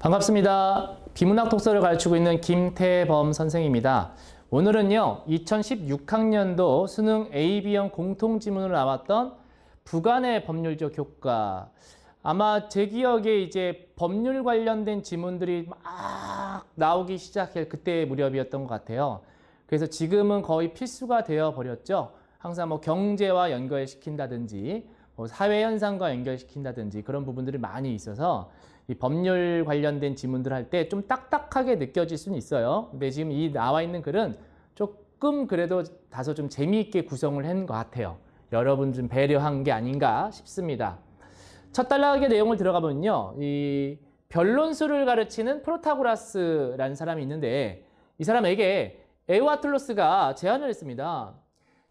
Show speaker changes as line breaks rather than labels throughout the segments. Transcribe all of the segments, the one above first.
반갑습니다. 비문학 독서를 가르치고 있는 김태범 선생입니다. 오늘은요, 2016학년도 수능 AB형 공통지문으로 나왔던 부관의 법률적 효과. 아마 제 기억에 이제 법률 관련된 지문들이 막 나오기 시작할 그때 무렵이었던 것 같아요. 그래서 지금은 거의 필수가 되어 버렸죠. 항상 뭐 경제와 연결시킨다든지 뭐 사회 현상과 연결시킨다든지 그런 부분들이 많이 있어서 이 법률 관련된 지문들 할 때 좀 딱딱하게 느껴질 수는 있어요. 근데 지금 이 나와 있는 글은 조금 그래도 다소 좀 재미있게 구성을 한 것 같아요. 여러분 좀 배려한 게 아닌가 싶습니다. 첫 단락의 내용을 들어가 보면요, 이 변론수를 가르치는 프로타고라스라는 사람이 있는데 이 사람에게 에우아틀로스가 제안을 했습니다.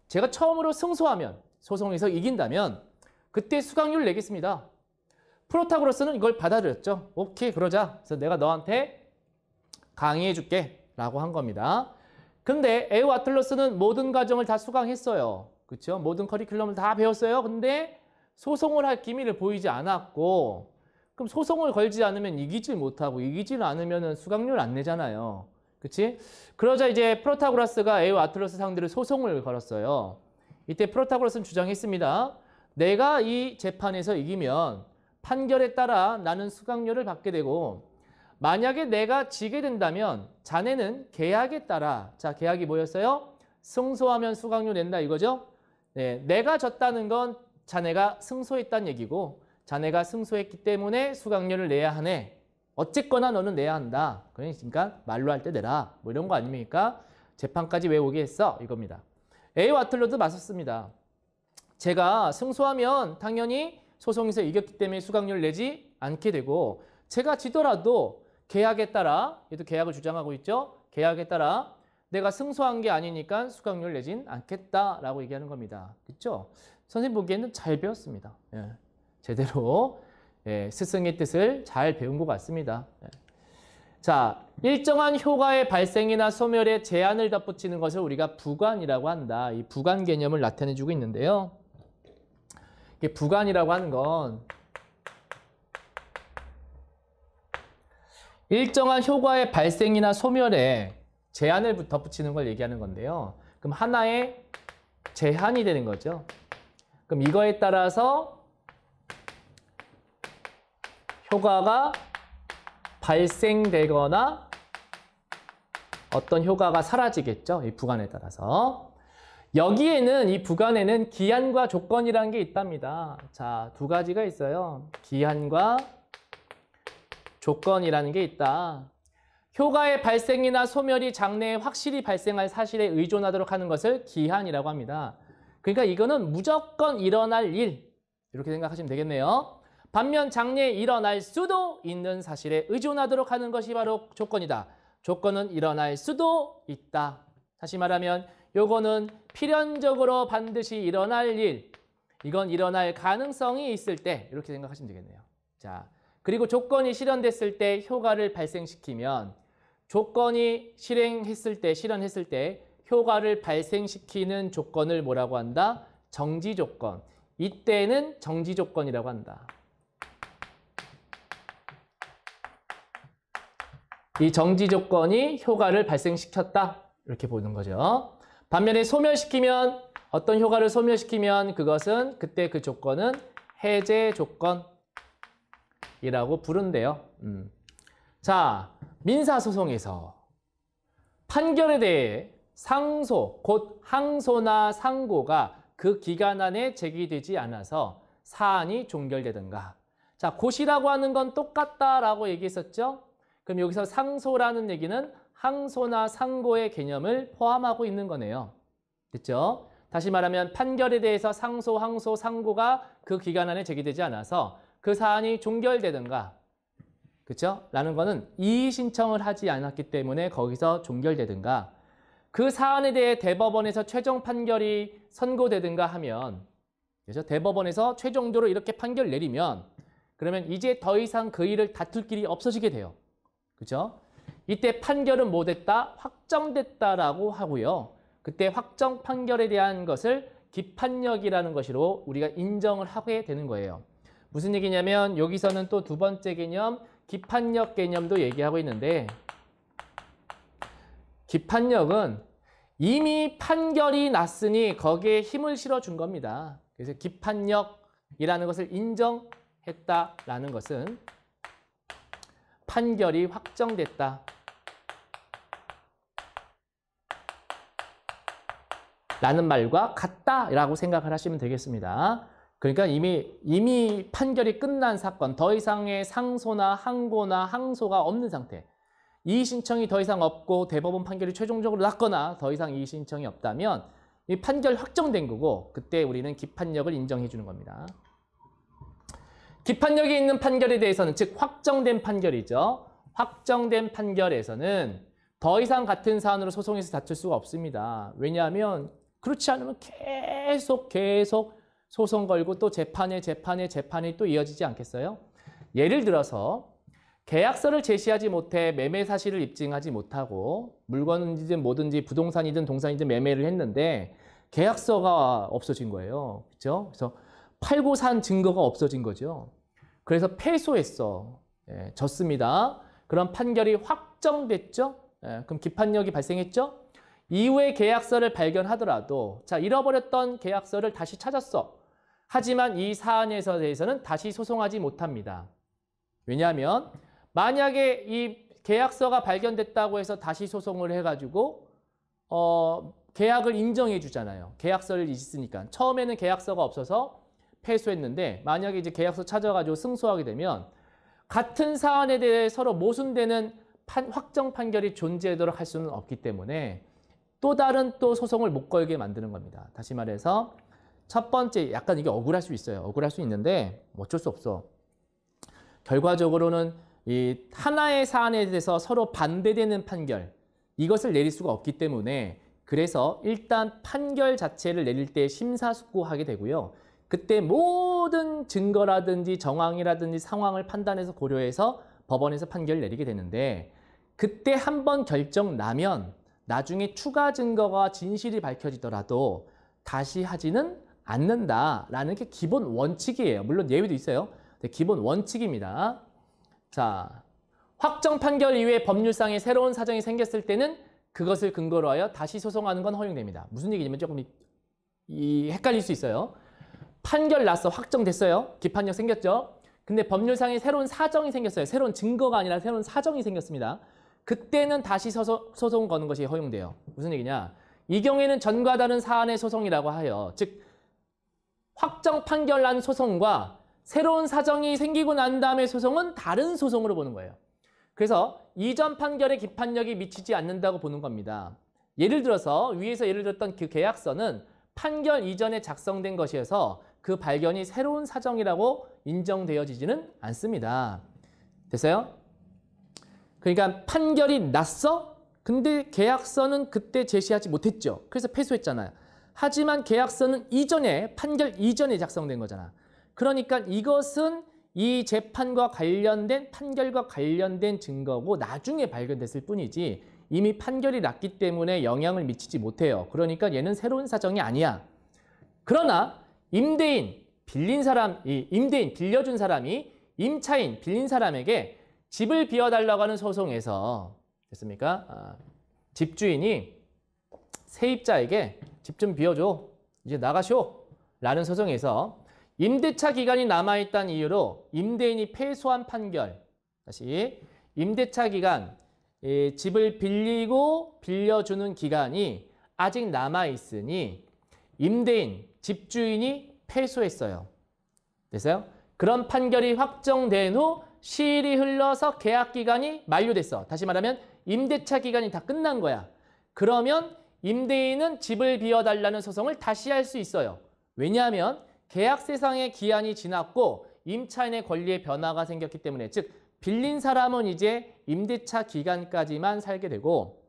제가 처음으로 승소하면, 소송에서 이긴다면 그때 수강료를 내겠습니다. 프로타고라스는 이걸 받아들였죠. 오케이, 그러자. 그래서 내가 너한테 강의해 줄게 라고 한 겁니다. 근데 에우아틀로스는 모든 과정을 다 수강했어요. 그렇죠? 모든 커리큘럼을 다 배웠어요. 근데 소송을 할 기미를 보이지 않았고, 그럼 소송을 걸지 않으면 이기질 못하고, 이기질 않으면 수강료를 안 내잖아요. 그치? 그러자 이제 프로타고라스가 에우아틀로스 상대로 소송을 걸었어요. 이때 프로타고라스는 주장했습니다. 내가 이 재판에서 이기면 판결에 따라 나는 수강료를 받게 되고, 만약에 내가 지게 된다면 자네는 계약에 따라, 자, 계약이 뭐였어요? 승소하면 수강료 낸다 이거죠? 네, 내가 졌다는 건 자네가 승소했다는 얘기고, 자네가 승소했기 때문에 수강료를 내야 하네. 어쨌거나 너는 내야 한다. 그러니까 말로 할 때 내라. 뭐 이런 거 아닙니까? 재판까지 왜 오게 했어? 이겁니다. 에우아틀로스도 맞섰습니다. 제가 승소하면 당연히 소송에서 이겼기 때문에 수강료를 내지 않게 되고, 제가 지더라도 계약에 따라, 얘도 계약을 주장하고 있죠. 계약에 따라 내가 승소한 게 아니니까 수강료를 내진 않겠다라고 얘기하는 겁니다. 그렇죠? 선생님 보기에는 잘 배웠습니다. 예, 제대로 스승의 뜻을 잘 배운 것 같습니다. 예. 자, 일정한 효과의 발생이나 소멸에 제한을 덧붙이는 것을 우리가 부관이라고 한다. 이 부관 개념을 나타내주고 있는데요. 이게 부관이라고 하는 건 일정한 효과의 발생이나 소멸에 제한을 덧붙이는 걸 얘기하는 건데요. 그럼 하나의 제한이 되는 거죠. 그럼 이거에 따라서 효과가 발생되거나 어떤 효과가 사라지겠죠. 이 부관에 따라서. 여기에는, 이 부관에는 기한과 조건이라는 게 있답니다. 자, 두 가지가 있어요. 기한과 조건이라는 게 있다. 효과의 발생이나 소멸이 장래에 확실히 발생할 사실에 의존하도록 하는 것을 기한이라고 합니다. 그러니까 이거는 무조건 일어날 일, 이렇게 생각하시면 되겠네요. 반면 장래에 일어날 수도 있는 사실에 의존하도록 하는 것이 바로 조건이다. 조건은 일어날 수도 있다. 다시 말하면 요거는 필연적으로 반드시 일어날 일, 이건 일어날 가능성이 있을 때, 이렇게 생각하시면 되겠네요. 자, 그리고 조건이 실현됐을 때 효과를 발생시키면, 조건이 실현했을 때 효과를 발생시키는 조건을 뭐라고 한다? 정지 조건. 이때는 정지 조건이라고 한다. 이 정지 조건이 효과를 발생시켰다. 이렇게 보는 거죠. 반면에 소멸시키면, 어떤 효과를 소멸시키면 그것은, 그때 그 조건은 해제 조건이라고 부른대요. 자, 민사소송에서 판결에 대해 상소, 곧 항소나 상고가 그 기간 안에 제기되지 않아서 사안이 종결되든가. 자, 곧이라고 하는 건 똑같다라고 얘기했었죠. 그럼 여기서 상소라는 얘기는 항소나 상고의 개념을 포함하고 있는 거네요. 됐죠? 다시 말하면 판결에 대해서 상소, 항소, 상고가 그 기간 안에 제기되지 않아서 그 사안이 종결되든가, 그렇죠? 라는 거는 이의 신청을 하지 않았기 때문에 거기서 종결되든가, 그 사안에 대해 대법원에서 최종 판결이 선고되든가 하면, 그렇죠? 대법원에서 최종적으로 이렇게 판결을 내리면, 그러면 이제 더 이상 그 일을 다툴 길이 없어지게 돼요. 그렇죠? 이때 판결은 뭐 됐다? 확정됐다라고 하고요. 그때 확정 판결에 대한 것을 기판력이라는 것으로 우리가 인정을 하게 되는 거예요. 무슨 얘기냐면 여기서는 또 두 번째 개념, 기판력 개념도 얘기하고 있는데 기판력은 이미 판결이 났으니 거기에 힘을 실어준 겁니다. 그래서 기판력이라는 것을 인정했다라는 것은 판결이 확정됐다 라는 말과 같다라고 생각을 하시면 되겠습니다. 그러니까 이미 판결이 끝난 사건, 더 이상의 상소나 항고나 항소가 없는 상태, 이의 신청이 더 이상 없고 대법원 판결이 최종적으로 났거나 더 이상 이의 신청이 없다면 이 판결 확정된 거고, 그때 우리는 기판력을 인정해 주는 겁니다. 기판력이 있는 판결에 대해서는, 즉 확정된 판결이죠. 확정된 판결에서는 더 이상 같은 사안으로 소송에서 다툴 수가 없습니다. 왜냐하면 그렇지 않으면 계속 소송 걸고 또 재판에 또 이어지지 않겠어요? 예를 들어서 계약서를 제시하지 못해 매매 사실을 입증하지 못하고 물건이든 뭐든지 부동산이든 동산이든 매매를 했는데 계약서가 없어진 거예요. 그렇죠? 그래서 팔고 산 증거가 없어진 거죠. 그래서 패소했어. 예, 졌습니다. 그럼 판결이 확정됐죠? 예, 그럼 기판력이 발생했죠? 이후에 계약서를 발견하더라도, 자, 잃어버렸던 계약서를 다시 찾았어. 하지만 이 사안에서 대해서는 다시 소송하지 못합니다. 왜냐하면 만약에 이 계약서가 발견됐다고 해서 다시 소송을 해가지고 계약을 인정해 주잖아요. 계약서를 있으니까. 처음에는 계약서가 없어서 패소했는데 만약에 이제 계약서 찾아가지고 승소하게 되면 같은 사안에 대해 서로 모순되는 확정 판결이 존재하도록 할 수는 없기 때문에 또 다른 소송을 못 걸게 만드는 겁니다. 다시 말해서 첫 번째, 약간 이게 억울할 수 있어요. 억울할 수 있는데 어쩔 수 없어. 결과적으로는 이 하나의 사안에 대해서 서로 반대되는 판결, 이것을 내릴 수가 없기 때문에 그래서 일단 판결 자체를 내릴 때 심사숙고하게 되고요. 그때 모든 증거라든지 정황이라든지 상황을 판단해서 고려해서 법원에서 판결을 내리게 되는데, 그때 한번 결정 나면 나중에 추가 증거가 진실이 밝혀지더라도 다시 하지는 않는다라는 게 기본 원칙이에요. 물론 예외도 있어요. 기본 원칙입니다. 자, 확정 판결 이후에 법률상의 새로운 사정이 생겼을 때는 그것을 근거로 하여 다시 소송하는 건 허용됩니다. 무슨 얘기냐면 조금 헷갈릴 수 있어요. 판결 났어. 확정됐어요. 기판력 생겼죠. 근데 법률상에 새로운 사정이 생겼어요. 새로운 증거가 아니라 새로운 사정이 생겼습니다. 그때는 다시 소송 거는 것이 허용돼요. 무슨 얘기냐? 이 경우에는 전과 다른 사안의 소송이라고 하여, 즉 확정 판결 난 소송과 새로운 사정이 생기고 난 다음에 소송은 다른 소송으로 보는 거예요. 그래서 이전 판결의 기판력이 미치지 않는다고 보는 겁니다. 예를 들어서 위에서 예를 들었던 그 계약서는 판결 이전에 작성된 것이어서 그 발견이 새로운 사정이라고 인정되어지지는 않습니다. 됐어요? 그러니까 판결이 났어? 근데 계약서는 그때 제시하지 못했죠. 그래서 패소했잖아요. 하지만 계약서는 판결 이전에 작성된 거잖아. 그러니까 이것은 이 재판과 관련된, 판결과 관련된 증거고 나중에 발견됐을 뿐이지 이미 판결이 났기 때문에 영향을 미치지 못해요. 그러니까 얘는 새로운 사정이 아니야. 그러나 임대인, 빌려준 사람이 임차인, 빌린 사람에게 집을 비워달라고 하는 소송에서, 됐습니까? 집주인이 세입자에게 집 좀 비워줘, 이제 나가쇼 라는 소송에서 임대차 기간이 남아있다는 이유로 임대인이 패소한 판결, 다시 임대차 기간, 집을 빌리고 빌려주는 기간이 아직 남아있으니 임대인, 집주인이 패소했어요. 됐어요? 그런 판결이 확정된 후 시일이 흘러서 계약 기간이 만료됐어. 다시 말하면 임대차 기간이 다 끝난 거야. 그러면 임대인은 집을 비워달라는 소송을 다시 할 수 있어요. 왜냐하면 계약세상의 기한이 지났고 임차인의 권리에 변화가 생겼기 때문에, 즉 빌린 사람은 이제 임대차 기간까지만 살게 되고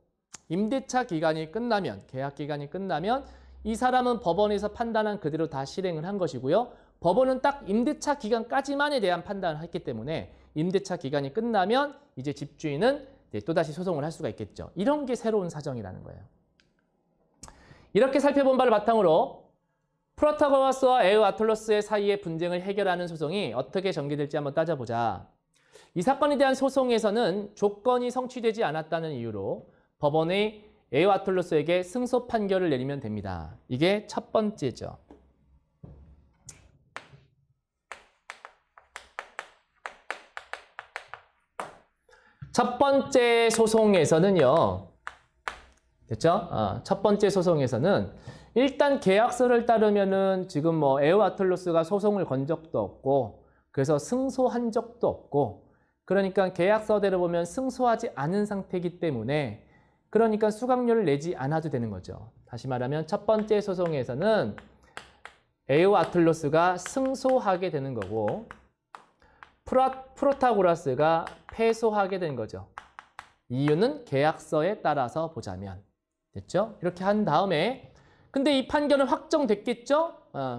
임대차 기간이 끝나면, 계약 기간이 끝나면 이 사람은 법원에서 판단한 그대로 다 실행을 한 것이고요. 법원은 딱 임대차 기간까지만에 대한 판단을 했기 때문에 임대차 기간이 끝나면 이제 집주인은 또다시 소송을 할 수가 있겠죠. 이런 게 새로운 사정이라는 거예요. 이렇게 살펴본 바를 바탕으로 프로타고라스와 에우아톨로스의 사이의 분쟁을 해결하는 소송이 어떻게 전개될지 한번 따져보자. 이 사건에 대한 소송에서는 조건이 성취되지 않았다는 이유로 법원의 에오아툴로스에게 승소 판결을 내리면 됩니다. 이게 첫 번째죠. 첫 번째 소송에서는요. 됐죠? 첫 번째 소송에서는 일단 계약서를 따르면은 지금 뭐 에오아툴로스가 소송을 건 적도 없고 그래서 승소한 적도 없고 그러니까 계약서대로 보면 승소하지 않은 상태이기 때문에 그러니까 수강료를 내지 않아도 되는 거죠. 다시 말하면 첫 번째 소송에서는 에오아툴로스가 승소하게 되는 거고 프로타고라스가 패소하게 된 거죠. 이유는 계약서에 따라서 보자면. 됐죠? 이렇게 한 다음에 근데 이 판결은 확정됐겠죠?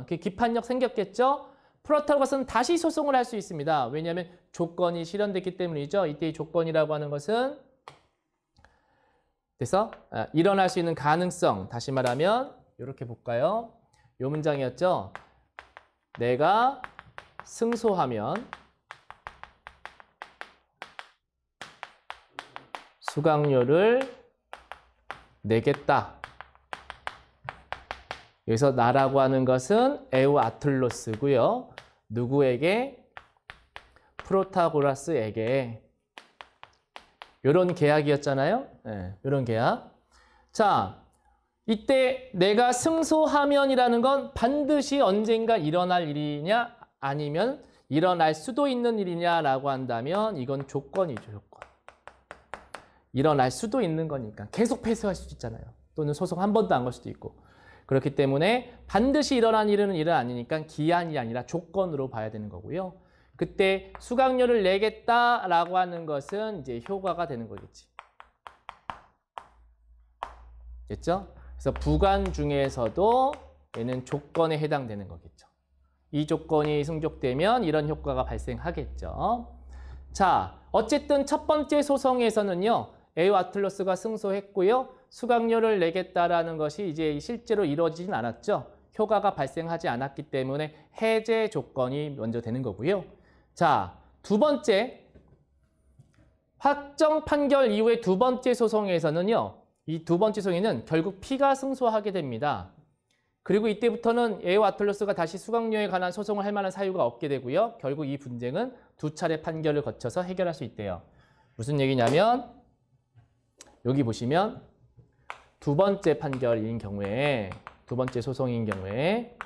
기판력 생겼겠죠? 프로타고라스는 다시 소송을 할 수 있습니다. 왜냐하면 조건이 실현됐기 때문이죠. 이때 이 조건이라고 하는 것은 그래서 일어날 수 있는 가능성, 다시 말하면 이렇게 볼까요? 이 문장이었죠. 내가 승소하면 수강료를 내겠다. 여기서 나라고 하는 것은 에오아툴로스고요. 누구에게? 프로타고라스에게. 이런 계약이었잖아요. 네, 이런 계약. 자, 이때 내가 승소하면이라는 건 반드시 언젠가 일어날 일이냐 아니면 일어날 수도 있는 일이냐라고 한다면 이건 조건이죠. 조건. 일어날 수도 있는 거니까 계속 패소할 수도 있잖아요. 또는 소송 한 번도 안 걸 수도 있고. 그렇기 때문에 반드시 일어난 일은 일은 아니니까 기한이 아니라 조건으로 봐야 되는 거고요. 그때 수강료를 내겠다라고 하는 것은 이제 효과가 되는 거겠지. 됐죠? 그래서 부관 중에서도 얘는 조건에 해당되는 거겠죠. 이 조건이 충족되면 이런 효과가 발생하겠죠. 자, 어쨌든 첫 번째 소송에서는요. 에오아툴로스가 승소했고요. 수강료를 내겠다라는 것이 이제 실제로 이루어지진 않았죠. 효과가 발생하지 않았기 때문에 해제 조건이 먼저 되는 거고요. 자, 두 번째, 확정 판결 이후의 두 번째 소송에서는요. 이 두 번째 소송에는 결국 P가 승소하게 됩니다. 그리고 이때부터는 에오아툴로스가 다시 수강료에 관한 소송을 할 만한 사유가 없게 되고요. 결국 이 분쟁은 두 차례 판결을 거쳐서 해결할 수 있대요. 무슨 얘기냐면 여기 보시면 두 번째 판결인 경우에 두 번째 소송인 경우에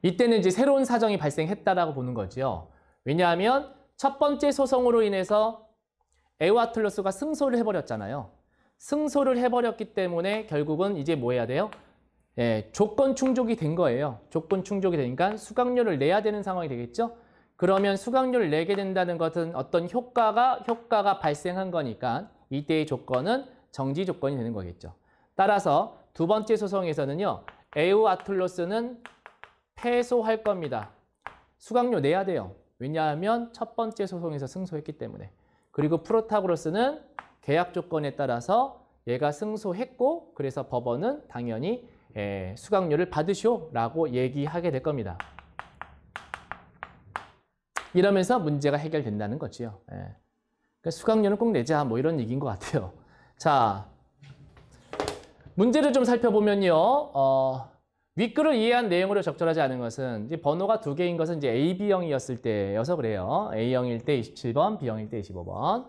이때는 이제 새로운 사정이 발생했다라고 보는 거죠. 왜냐하면 첫 번째 소송으로 인해서 에오아툴로스가 승소를 해버렸잖아요. 승소를 해버렸기 때문에 결국은 이제 뭐 해야 돼요? 조건 충족이 된 거예요. 조건 충족이 되니까 수강료를 내야 되는 상황이 되겠죠. 그러면 수강료를 내게 된다는 것은 어떤 효과가 발생한 거니까 이때의 조건은 정지 조건이 되는 거겠죠. 따라서 두 번째 소송에서는요. 에오아툴로스는 패소할 겁니다. 수강료 내야 돼요. 왜냐하면 첫 번째 소송에서 승소했기 때문에. 그리고 프로타고라스는 계약 조건에 따라서 얘가 승소했고 그래서 법원은 당연히 수강료를 받으시오라고 얘기하게 될 겁니다. 이러면서 문제가 해결된다는 거지요. 그러니까 수강료는 꼭 내자 뭐 이런 얘기인 것 같아요. 자, 문제를 좀 살펴보면요. 윗글을 이해한 내용으로 적절하지 않은 것은 이제 번호가 두 개인 것은 이제 A, B형이었을 때여서 그래요. A형일 때 27번, B형일 때 25번.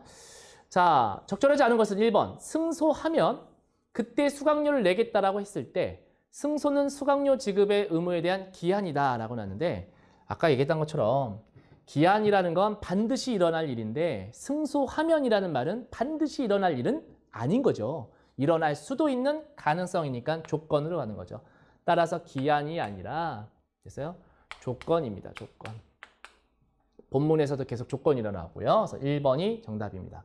자, 적절하지 않은 것은 1번. 승소하면 그때 수강료를 내겠다라고 했을 때 승소는 수강료 지급의 의무에 대한 기한이다라고 나왔는데 아까 얘기했던 것처럼 기한이라는 건 반드시 일어날 일인데 승소하면이라는 말은 반드시 일어날 일은 아닌 거죠. 일어날 수도 있는 가능성이니까 조건으로 가는 거죠. 따라서 기한이 아니라 됐어요? 조건입니다. 조건. 본문에서도 계속 조건이 일어나고요. 그래서 1번이 정답입니다.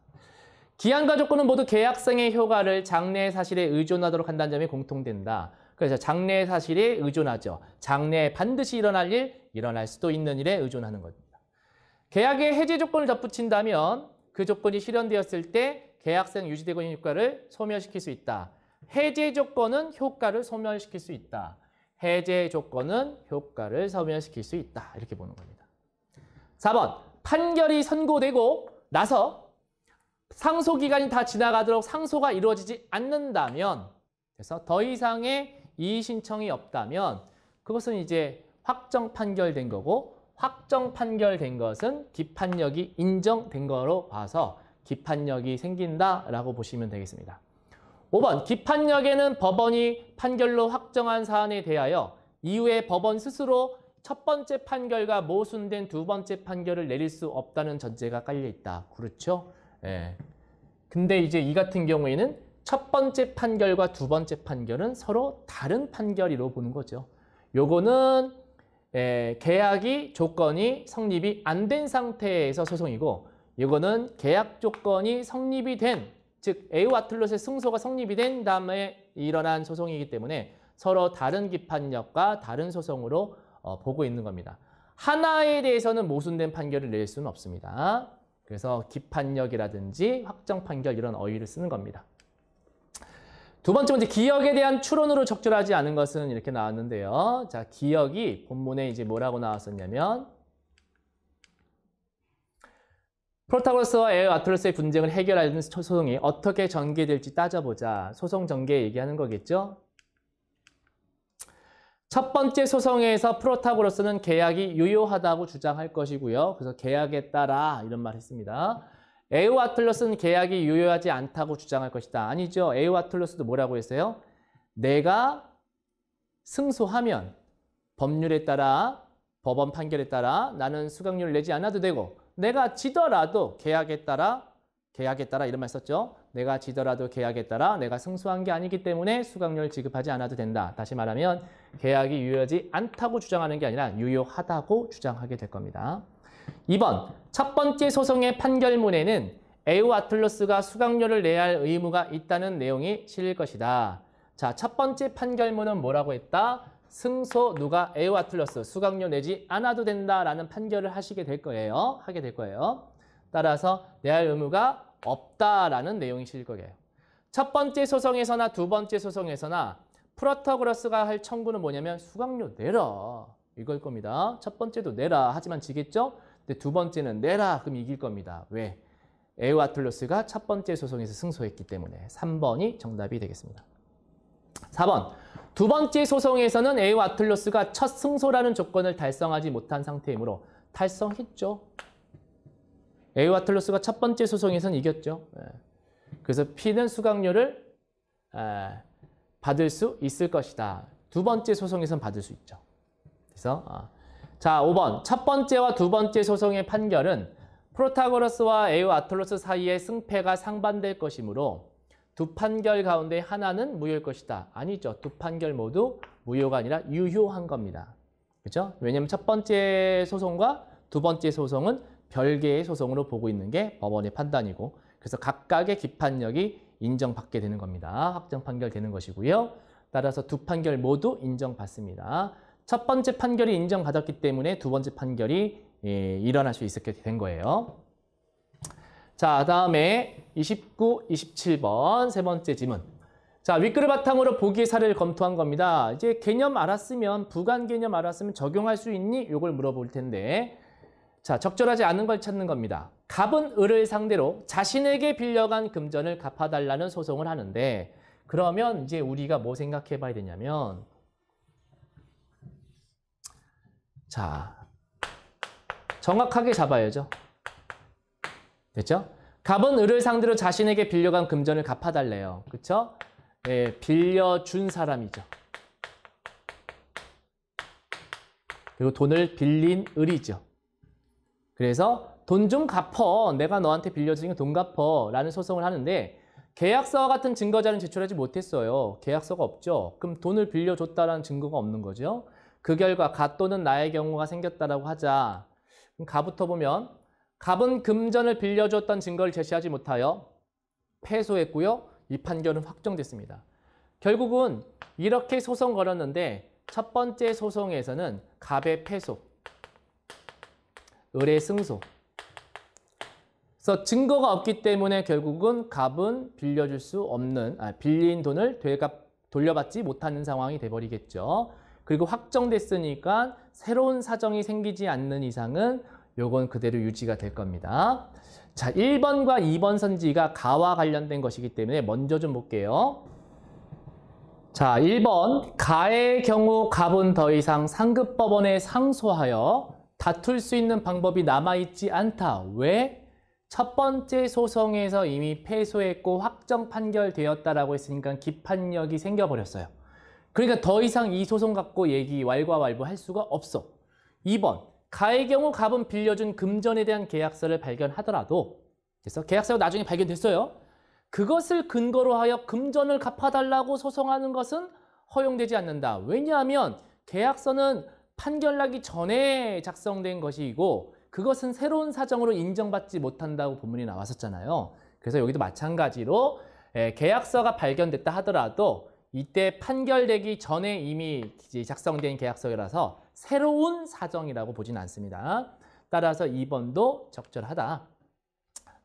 기한과 조건은 모두 계약성의 효과를 장래 사실에 의존하도록 한다는 점이 공통된다. 그래서 장래 사실에 의존하죠. 장래에 반드시 일어날 일, 일어날 수도 있는 일에 의존하는 겁니다. 계약의 해제 조건을 덧붙인다면 그 조건이 실현되었을 때 계약성 유지되고 있는 효과를 소멸시킬 수 있다. 해제 조건은 효과를 소멸시킬 수 있다. 해제 조건은 효과를 소멸시킬 수 있다. 이렇게 보는 겁니다. 4번. 판결이 선고되고 나서 상소기간이 다 지나가도록 상소가 이루어지지 않는다면, 그래서 더 이상의 이의 신청이 없다면 그것은 이제 확정 판결된 거고, 확정 판결된 것은 기판력이 인정된 거로 봐서 기판력이 생긴다라고 보시면 되겠습니다. 5번, 기판력에는 법원이 판결로 확정한 사안에 대하여 이후에 법원 스스로 첫 번째 판결과 모순된 두 번째 판결을 내릴 수 없다는 전제가 깔려 있다. 그렇죠? 예. 근데 이제 이 같은 경우에는 첫 번째 판결과 두 번째 판결은 서로 다른 판결이로 보는 거죠. 요거는 계약이 조건이 성립이 안 된 상태에서 소송이고, 이거는 계약 조건이 성립이 된, 즉 에우 아틀롯의 승소가 성립이 된 다음에 일어난 소송이기 때문에 서로 다른 기판력과 다른 소송으로 보고 있는 겁니다. 하나에 대해서는 모순된 판결을 낼 수는 없습니다. 그래서 기판력이라든지 확정 판결 이런 어휘를 쓰는 겁니다. 두 번째 문제, 기역에 대한 추론으로 적절하지 않은 것은 이렇게 나왔는데요. 자, 기역이 본문에 이제 뭐라고 나왔었냐면, 프로타고라스와 에어 아틀로스의 분쟁을 해결하는 소송이 어떻게 전개될지 따져보자. 소송 전개 얘기하는 거겠죠. 첫 번째 소송에서 프로타고라스는 계약이 유효하다고 주장할 것이고요. 그래서 계약에 따라 이런 말 했습니다. 에우 아틀로스는 계약이 유효하지 않다고 주장할 것이다. 아니죠. 에우 아틀로스도 뭐라고 했어요? 내가 승소하면 법률에 따라, 법원 판결에 따라 나는 수강료를 내지 않아도 되고, 내가 지더라도 계약에 따라 이런 말 썼죠. 내가 지더라도 계약에 따라 내가 승소한 게 아니기 때문에 수강료를 지급하지 않아도 된다. 다시 말하면 계약이 유효하지 않다고 주장하는 게 아니라 유효하다고 주장하게 될 겁니다. 2번, 첫 번째 소송의 판결문에는 에우 아틀로스가 수강료를 내야 할 의무가 있다는 내용이 실릴 것이다. 자, 첫 번째 판결문은 뭐라고 했다? 승소 누가 에우 아틀로스 수강료 내지 않아도 된다라는 판결을 하게 될 거예요. 따라서 내야 할 의무가 없다라는 내용이 실릴 거예요. 첫 번째 소송에서나 두 번째 소송에서나 프로타고라스가 할 청구는 뭐냐면 수강료 내라 이걸 겁니다. 첫 번째도 내라 하지만 지겠죠? 근데 두 번째는 내라 그럼 이길 겁니다. 왜? 에우 아틀로스가 첫 번째 소송에서 승소했기 때문에 3번이 정답이 되겠습니다. 4번, 두 번째 소송에서는 에우 아틀로스가 첫 승소라는 조건을 달성하지 못한 상태이므로 달성했죠. 에우 아틀로스가 첫 번째 소송에서는 이겼죠. 그래서 P는 수강료를 받을 수 있을 것이다. 두 번째 소송에서는 받을 수 있죠. 그래서 자, 5번, 첫 번째와 두 번째 소송의 판결은 프로타고라스와 에우 아틀로스 사이의 승패가 상반될 것이므로 두 판결 가운데 하나는 무효일 것이다. 아니죠. 두 판결 모두 무효가 아니라 유효한 겁니다. 그렇죠? 왜냐하면 첫 번째 소송과 두 번째 소송은 별개의 소송으로 보고 있는 게 법원의 판단이고, 그래서 각각의 기판력이 인정받게 되는 겁니다. 확정 판결되는 것이고요. 따라서 두 판결 모두 인정받습니다. 첫 번째 판결이 인정받았기 때문에 두 번째 판결이 일어날 수 있게 된 거예요. 자, 다음에 29, 27번 세 번째 지문. 자, 윗글을 바탕으로 보기의 사례를 검토한 겁니다. 이제 개념 알았으면, 부관 개념 알았으면 적용할 수 있니? 이걸 물어볼 텐데, 자, 적절하지 않은 걸 찾는 겁니다. 갑은 을을 상대로 자신에게 빌려간 금전을 갚아달라는 소송을 하는데, 그러면 이제 우리가 뭐 생각해 봐야 되냐면, 자, 정확하게 잡아야죠. 됐죠? 갑은 을을 상대로 자신에게 빌려간 금전을 갚아달래요. 그렇죠? 예, 빌려준 사람이죠. 그리고 돈을 빌린 을이죠. 그래서 돈 좀 갚어. 내가 너한테 빌려주니까 돈 갚어. 라는 소송을 하는데 계약서와 같은 증거자는 제출하지 못했어요. 계약서가 없죠. 그럼 돈을 빌려줬다라는 증거가 없는 거죠. 그 결과 가 또는 나의 경우가 생겼다라고 하자. 그럼 가부터 보면 갑은 금전을 빌려줬던 증거를 제시하지 못하여 패소했고요. 이 판결은 확정됐습니다. 결국은 이렇게 소송 걸었는데 첫 번째 소송에서는 갑의 패소, 을의 승소. 그래서 증거가 없기 때문에 결국은 갑은 빌려줄 수 없는, 빌린 돈을 돌려받지 못하는 상황이 돼버리겠죠. 그리고 확정됐으니까 새로운 사정이 생기지 않는 이상은 요건 그대로 유지가 될 겁니다. 자, 1번과 2번 선지가 가와 관련된 것이기 때문에 먼저 좀 볼게요. 자, 1번 가의 경우 갑은 더 이상 상급법원에 상소하여 다툴 수 있는 방법이 남아있지 않다. 왜? 첫 번째 소송에서 이미 패소했고 확정 판결되었다라고 했으니까 기판력이 생겨버렸어요. 그러니까 더 이상 이 소송 갖고 얘기 왈가왈부할 수가 없어. 2번 가의 경우 갑은 빌려준 금전에 대한 계약서를 발견하더라도 그래서 계약서가 나중에 발견됐어요. 그것을 근거로 하여 금전을 갚아달라고 소송하는 것은 허용되지 않는다. 왜냐하면 계약서는 판결 나기 전에 작성된 것이고 그것은 새로운 사정으로 인정받지 못한다고 본문이 나왔었잖아요. 그래서 여기도 마찬가지로 계약서가 발견됐다 하더라도 이때 판결되기 전에 이미 작성된 계약서라서 새로운 사정이라고 보진 않습니다. 따라서 2번도 적절하다.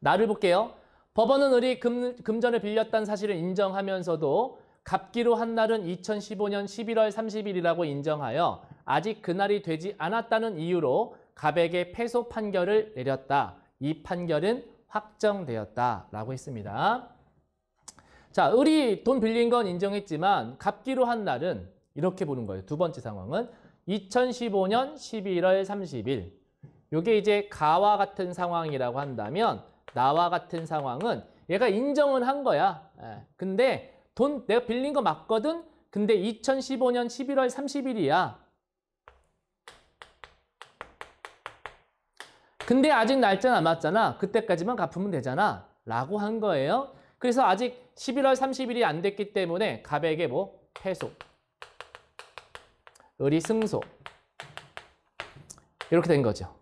나를 볼게요. 법원은 을이 금전을 빌렸다는 사실을 인정하면서도 갚기로 한 날은 2015년 11월 30일이라고 인정하여 아직 그날이 되지 않았다는 이유로 갑에게 패소 판결을 내렸다. 이 판결은 확정되었다라고 했습니다. 자, 을이 돈 빌린 건 인정했지만 갚기로 한 날은 이렇게 보는 거예요. 두 번째 상황은 2015년 11월 30일. 이게 이제 가와 같은 상황이라고 한다면 나와 같은 상황은 얘가 인정은 한 거야. 근데 돈 내가 빌린 거 맞거든? 근데 2015년 11월 30일이야. 근데 아직 날짜 남았잖아. 그때까지만 갚으면 되잖아. 라고 한 거예요. 그래서 아직 11월 30일이 안 됐기 때문에 갑에게 뭐? 패소. 을이 승소. 이렇게 된 거죠.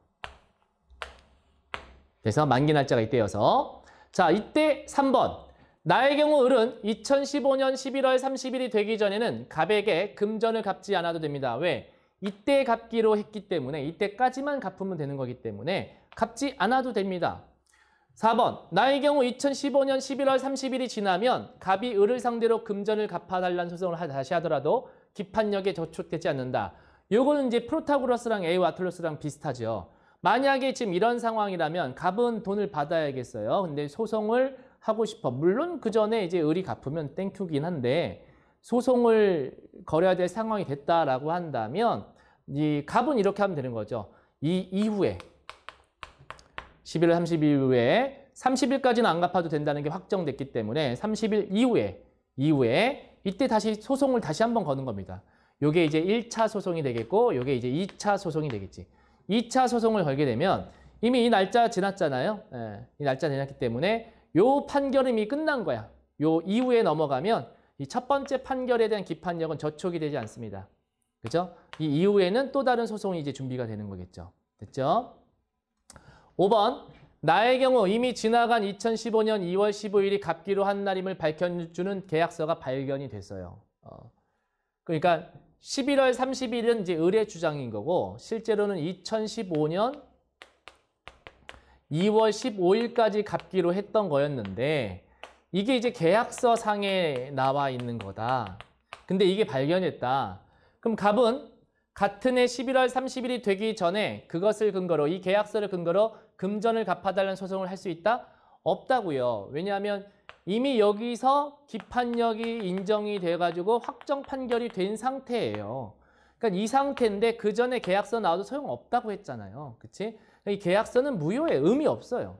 그래서 만기 날짜가 이때여서. 자, 이때 3번. 나의 경우 을은 2015년 11월 30일이 되기 전에는 갑에게 금전을 갚지 않아도 됩니다. 왜? 이때 갚기로 했기 때문에 이때까지만 갚으면 되는 거기 때문에 갚지 않아도 됩니다. 4번. 나의 경우 2015년 11월 30일이 지나면 갑이 을을 상대로 금전을 갚아달라는 소송을 다시 하더라도 기판력에 저촉되지 않는다. 요거는 이제 프로타고라스랑 A와 아틀로스랑 비슷하죠. 만약에 지금 이런 상황이라면 갑은 돈을 받아야겠어요. 근데 소송을 하고 싶어. 물론 그 전에 이제 을이 갚으면 땡큐긴 한데 소송을 걸어야 될 상황이 됐다라고 한다면 이 갑은 이렇게 하면 되는 거죠. 이 이후에 11월 30일 이후에 30일까지는 안 갚아도 된다는 게 확정됐기 때문에 30일 이후에 이때 다시 소송을 다시 한번 거는 겁니다. 요게 이제 1차 소송이 되겠고 요게 이제 2차 소송이 되겠지. 2차 소송을 걸게 되면 이미 이 날짜 지났잖아요. 이 날짜 지났기 때문에 요 판결은 이미 끝난 거야. 요 이후에 넘어가면 이 첫 번째 판결에 대한 기판력은 저촉이 되지 않습니다. 그죠? 이 이후에는 또 다른 소송이 이제 준비가 되는 거겠죠. 됐죠? 5번. 나의 경우 이미 지나간 2015년 2월 15일이 갚기로 한 날임을 밝혀주는 계약서가 발견이 됐어요. 그러니까 11월 30일은 이제 을의 주장인 거고 실제로는 2015년 2월 15일까지 갚기로 했던 거였는데 이게 이제 계약서 상에 나와 있는 거다. 근데 이게 발견했다. 그럼 갑은 같은 해 11월 30일이 되기 전에 그것을 근거로 이 계약서를 근거로 금전을 갚아달라는 소송을 할 수 있다? 없다고요. 왜냐하면 이미 여기서 기판력이 인정이 돼가지고 확정 판결이 된 상태예요. 그러니까 이 상태인데 그 전에 계약서 나와도 소용없다고 했잖아요. 그치? 이 계약서는 무효에 의미 없어요.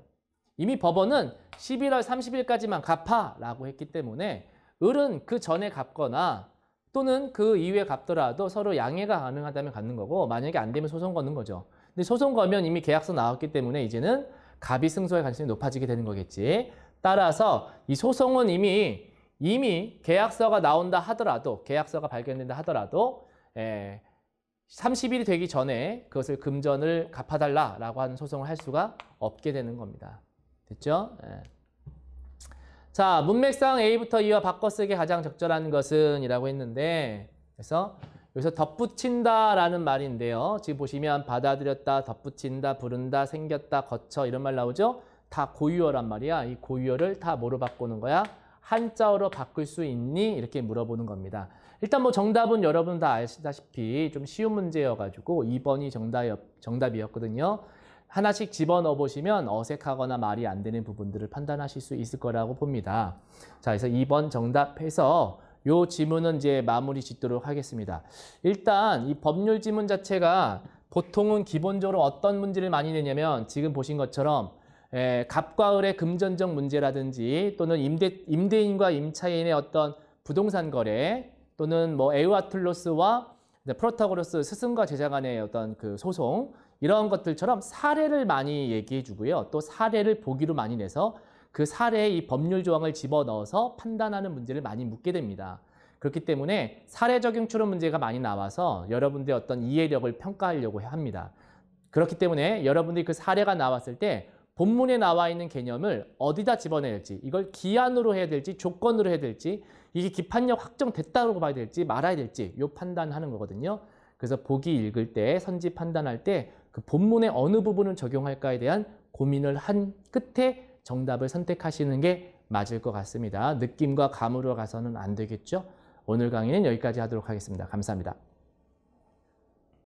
이미 법원은 11월 30일까지만 갚아라고 했기 때문에 을은 그 전에 갚거나 또는 그 이후에 갚더라도 서로 양해가 가능하다면 갚는 거고 만약에 안 되면 소송 거는 거죠. 근데 소송 거면 이미 계약서 나왔기 때문에 이제는 갑이 승소할 가능성이 높아지게 되는 거겠지. 따라서 이 소송은 이미 계약서가 나온다 하더라도 계약서가 발견된다 하더라도 30일이 되기 전에 그것을 금전을 갚아달라라고 하는 소송을 할 수가 없게 되는 겁니다. 됐죠? 자, 문맥상 A부터 E와 바꿔쓰기 가장 적절한 것은 이라고 했는데 그래서 여기서 덧붙인다라는 말인데요. 지금 보시면 받아들였다, 덧붙인다, 부른다, 생겼다, 거쳐 이런 말 나오죠? 다 고유어란 말이야. 이 고유어를 다 뭐로 바꾸는 거야? 한자어로 바꿀 수 있니? 이렇게 물어보는 겁니다. 일단 뭐 정답은 여러분 다 아시다시피 좀 쉬운 문제여가지고 2번이 정답이었거든요. 하나씩 집어넣어 보시면 어색하거나 말이 안 되는 부분들을 판단하실 수 있을 거라고 봅니다. 자, 그래서 2번 정답해서 요 지문은 이제 마무리 짓도록 하겠습니다. 일단 이 법률 지문 자체가 보통은 기본적으로 어떤 문제를 많이 내냐면 지금 보신 것처럼 갑과 을의 금전적 문제라든지 또는 임대인과 임차인의 어떤 부동산 거래 또는 뭐 에우아툴로스와 프로타고라스 스승과 제자 간의 어떤 그 소송 이런 것들처럼 사례를 많이 얘기해 주고요. 또 사례를 보기로 많이 내서 그 사례에 이 법률 조항을 집어넣어서 판단하는 문제를 많이 묻게 됩니다. 그렇기 때문에 사례 적용 추론 문제가 많이 나와서 여러분들의 어떤 이해력을 평가하려고 합니다. 그렇기 때문에 여러분들이 그 사례가 나왔을 때 본문에 나와 있는 개념을 어디다 집어내야 될지, 이걸 기한으로 해야 될지 조건으로 해야 될지, 이게 기판력 확정됐다고 봐야 될지 말아야 될지 요 판단하는 거거든요. 그래서 보기 읽을 때, 선지 판단할 때 그 본문의 어느 부분을 적용할까에 대한 고민을 한 끝에 정답을 선택하시는 게 맞을 것 같습니다. 느낌과 감으로 가서는 안 되겠죠? 오늘 강의는 여기까지 하도록 하겠습니다. 감사합니다.